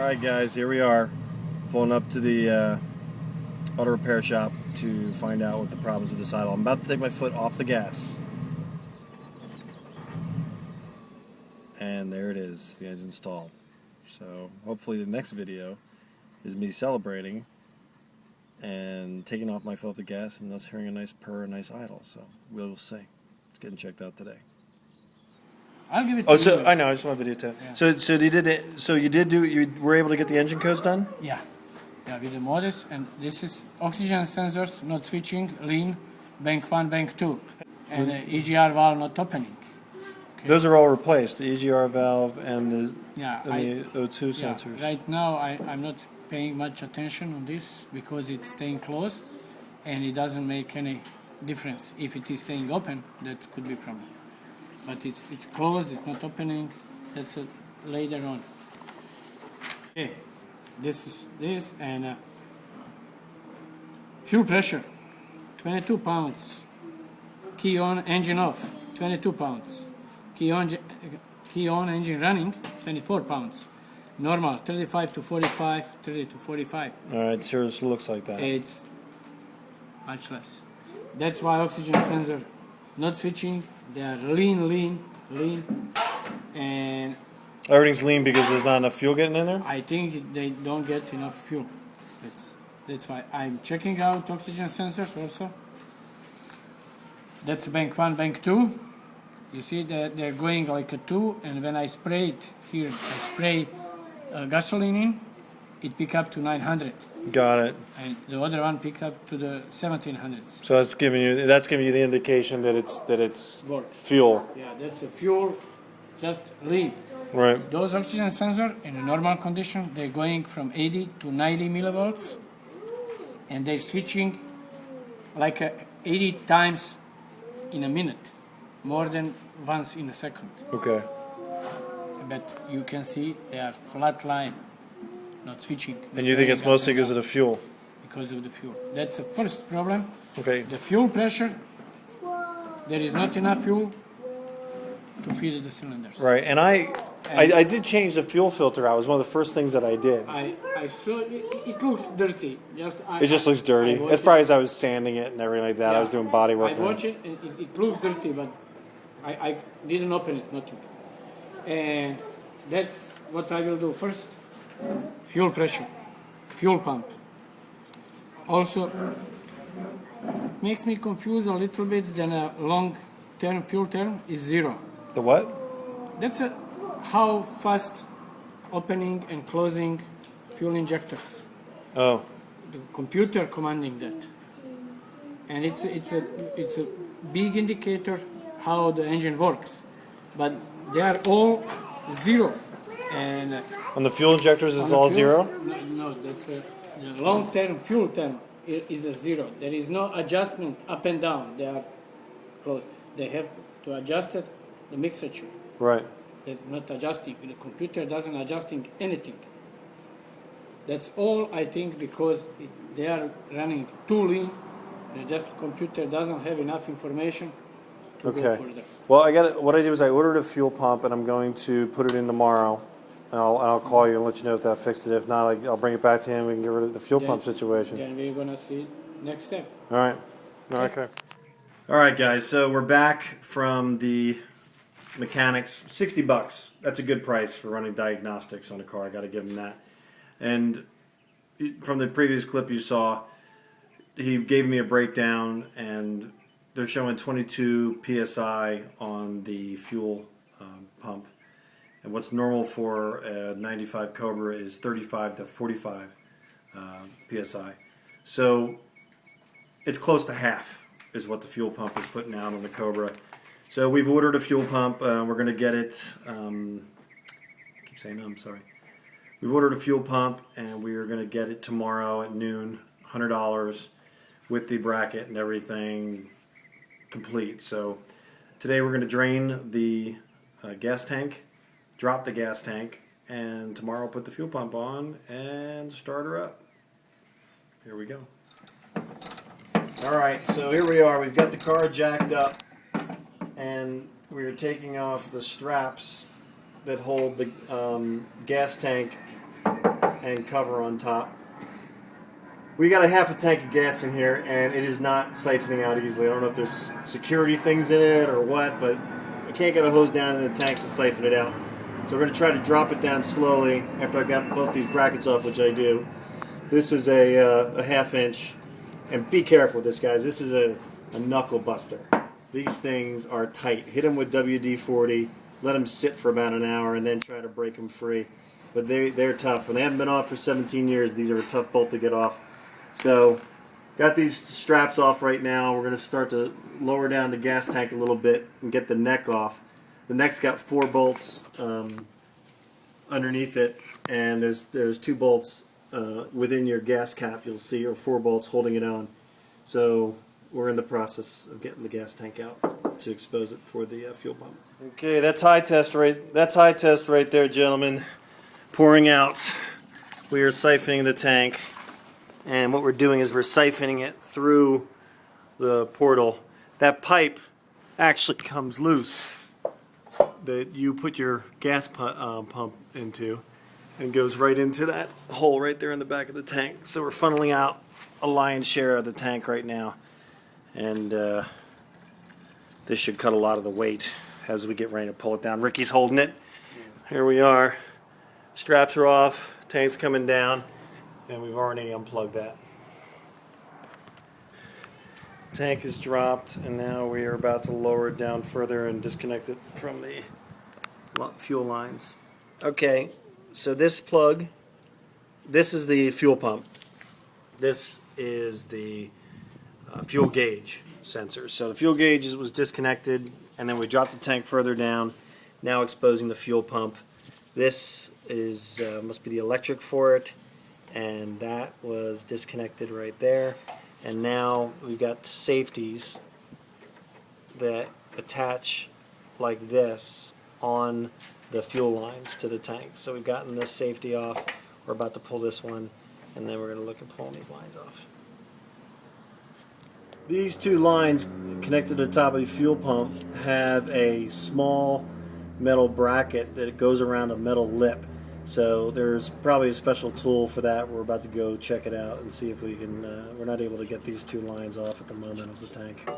Alright guys, here we are, pulling up to the auto repair shop to find out what the problems with this idle. I'm about to take my foot off the gas. And there it is, the engine stalled. So hopefully the next video is me celebrating and taking off my foot off the gas and thus hearing a nice purr, a nice idle. So we'll see. It's getting checked out today. I'll give it to you. I know, I just want video too. Yeah. So you were able to get the engine codes done? Yeah. Yeah, with the motors, and this is oxygen sensors not switching, lean, bank 1, bank 2, and EGR valve not opening. Okay. Those are all replaced, the EGR valve and the O2 sensors. Right now I'm not paying much attention on this because it's staying closed and it doesn't make any difference. If it is staying open, that could be a problem. But it's closed, it's not opening, that's later on. Okay, this is this, and fuel pressure, 22 pounds. Key on, engine off, 22 pounds. Key on, engine running, 24 pounds. Normal, 35 to 45, 30 to 45. Alright, sure, it looks like that. It's much less. That's why oxygen sensor not switching. They are lean, and everything's lean because there's not enough fuel getting in there? I think they don't get enough fuel. That's why I'm checking out oxygen sensors also. That's bank 1, bank 2. You see that they're going like a 2, and when I spray it here, I spray gasoline in, it pick up to 900. Got it. And the other one picked up to the 1700s. So that's giving you the indication that it's Works. fuel. Yeah, that's a fuel, just lean. Right. Those oxygen sensors in a normal condition, they're going from 80 to 90 millivolts, and they're switching like 80 times in a minute, more than once in a second. Okay. But you can see they are flat line, not switching. And you think it's mostly because of the fuel? Because of the fuel. That's the first problem. Okay. The fuel pressure, there is not enough fuel to feed the cylinders. Right, and I did change the fuel filter out. It was one of the first things that I did. I saw it looks dirty. It just looks dirty. It's probably as I was sanding it and everything like that. Yeah, I was doing body work. I watch it and it looks dirty, but I didn't open it, nothing. And that's what I will do first. Fuel pressure, fuel pump. Also, it makes me confused a little bit than a long-term fuel term is 0. The what? That's how fast opening and closing fuel injectors. Oh. The computer commanding that, and it's a big indicator how the engine works, but they are all 0. And on the fuel injectors, it's all 0? No, that's the long-term fuel term is a 0. There is no adjustment up and down. They are closed. They have to adjust it, the mixture. Right. They're not adjusting. The computer doesn't adjusting anything. That's all I think because they are running too lean. The computer doesn't have enough information to go further. Well, what I did was I ordered a fuel pump, and I'm going to put it in tomorrow. And I'll call you and let you know if that fixed it. If not, I'll bring it back to him. We can get rid of the fuel pump situation. Then we're gonna see next step. All right. Okay. All right, guys. So we're back from the mechanics. $60. That's a good price for running diagnostics on a car. I got to give him that. And from the previous clip you saw, he gave me a breakdown, and they're showing 22 psi on the fuel pump. And what's normal for a 95 Cobra is 35 to 45 psi. So it's close to half is what the fuel pump is putting out on the Cobra. So we've ordered a fuel pump. We're going to get it. I keep saying no, I'm sorry. We've ordered a fuel pump, and we are going to get it tomorrow at noon, $100 with the bracket and everything complete. So today we're going to drain the gas tank, drop the gas tank, and tomorrow put the fuel pump on and start her up. Here we go. Alright, so here we are. We've got the car jacked up, and we're taking off the straps that hold the gas tank and cover on top. We got a half a tank of gas in here, and it is not siphoning out easily. I don't know if there's security things in it or what, but I can't get a hose down in the tank to siphon it out. So we're going to try to drop it down slowly after I've got both these brackets off, which I do. This is a half inch, and be careful with this, guys. This is a knuckle buster. These things are tight. Hit them with WD-40, let them sit for about an hour, and then try to break them free. But they're tough, and they haven't been off for 17 years. These are a tough bolt to get off. So, got these straps off right now. We're going to start to lower down the gas tank a little bit and get the neck off. The neck's got 4 bolts underneath it, and there's 2 bolts within your gas cap, you'll see, or 4 bolts holding it on. So we're in the process of getting the gas tank out to expose it for the fuel pump. Okay, that's high test right there, gentlemen. Pouring out. We are siphoning the tank. And what we're doing is we're siphoning it through the portal. That pipe actually comes loose that you put your gas pump into, and goes right into that hole right there in the back of the tank. So we're funneling out a lion's share of the tank right now. And this should cut a lot of the weight as we get ready to pull it down. Ricky's holding it. Here we are. Straps are off, tank's coming down. And we've already unplugged that. Tank is dropped, and now we are about to lower it down further and disconnect it from the fuel lines. Okay, so this plug, this is the fuel pump. This is the fuel gauge sensor. So the fuel gauge was disconnected, and then we dropped the tank further down, now exposing the fuel pump. This is must be the electric for it. And that was disconnected right there. And now we've got safeties that attach like this on the fuel lines to the tank. So we've gotten this safety off. We're about to pull this one, and then we're going to look at pulling these lines off. These 2 lines connected to the top of the fuel pump have a small metal bracket that goes around a metal lip. So there's probably a special tool for that. We're about to go check it out and see if we can, we're not able to get these 2 lines off at the moment of the tank.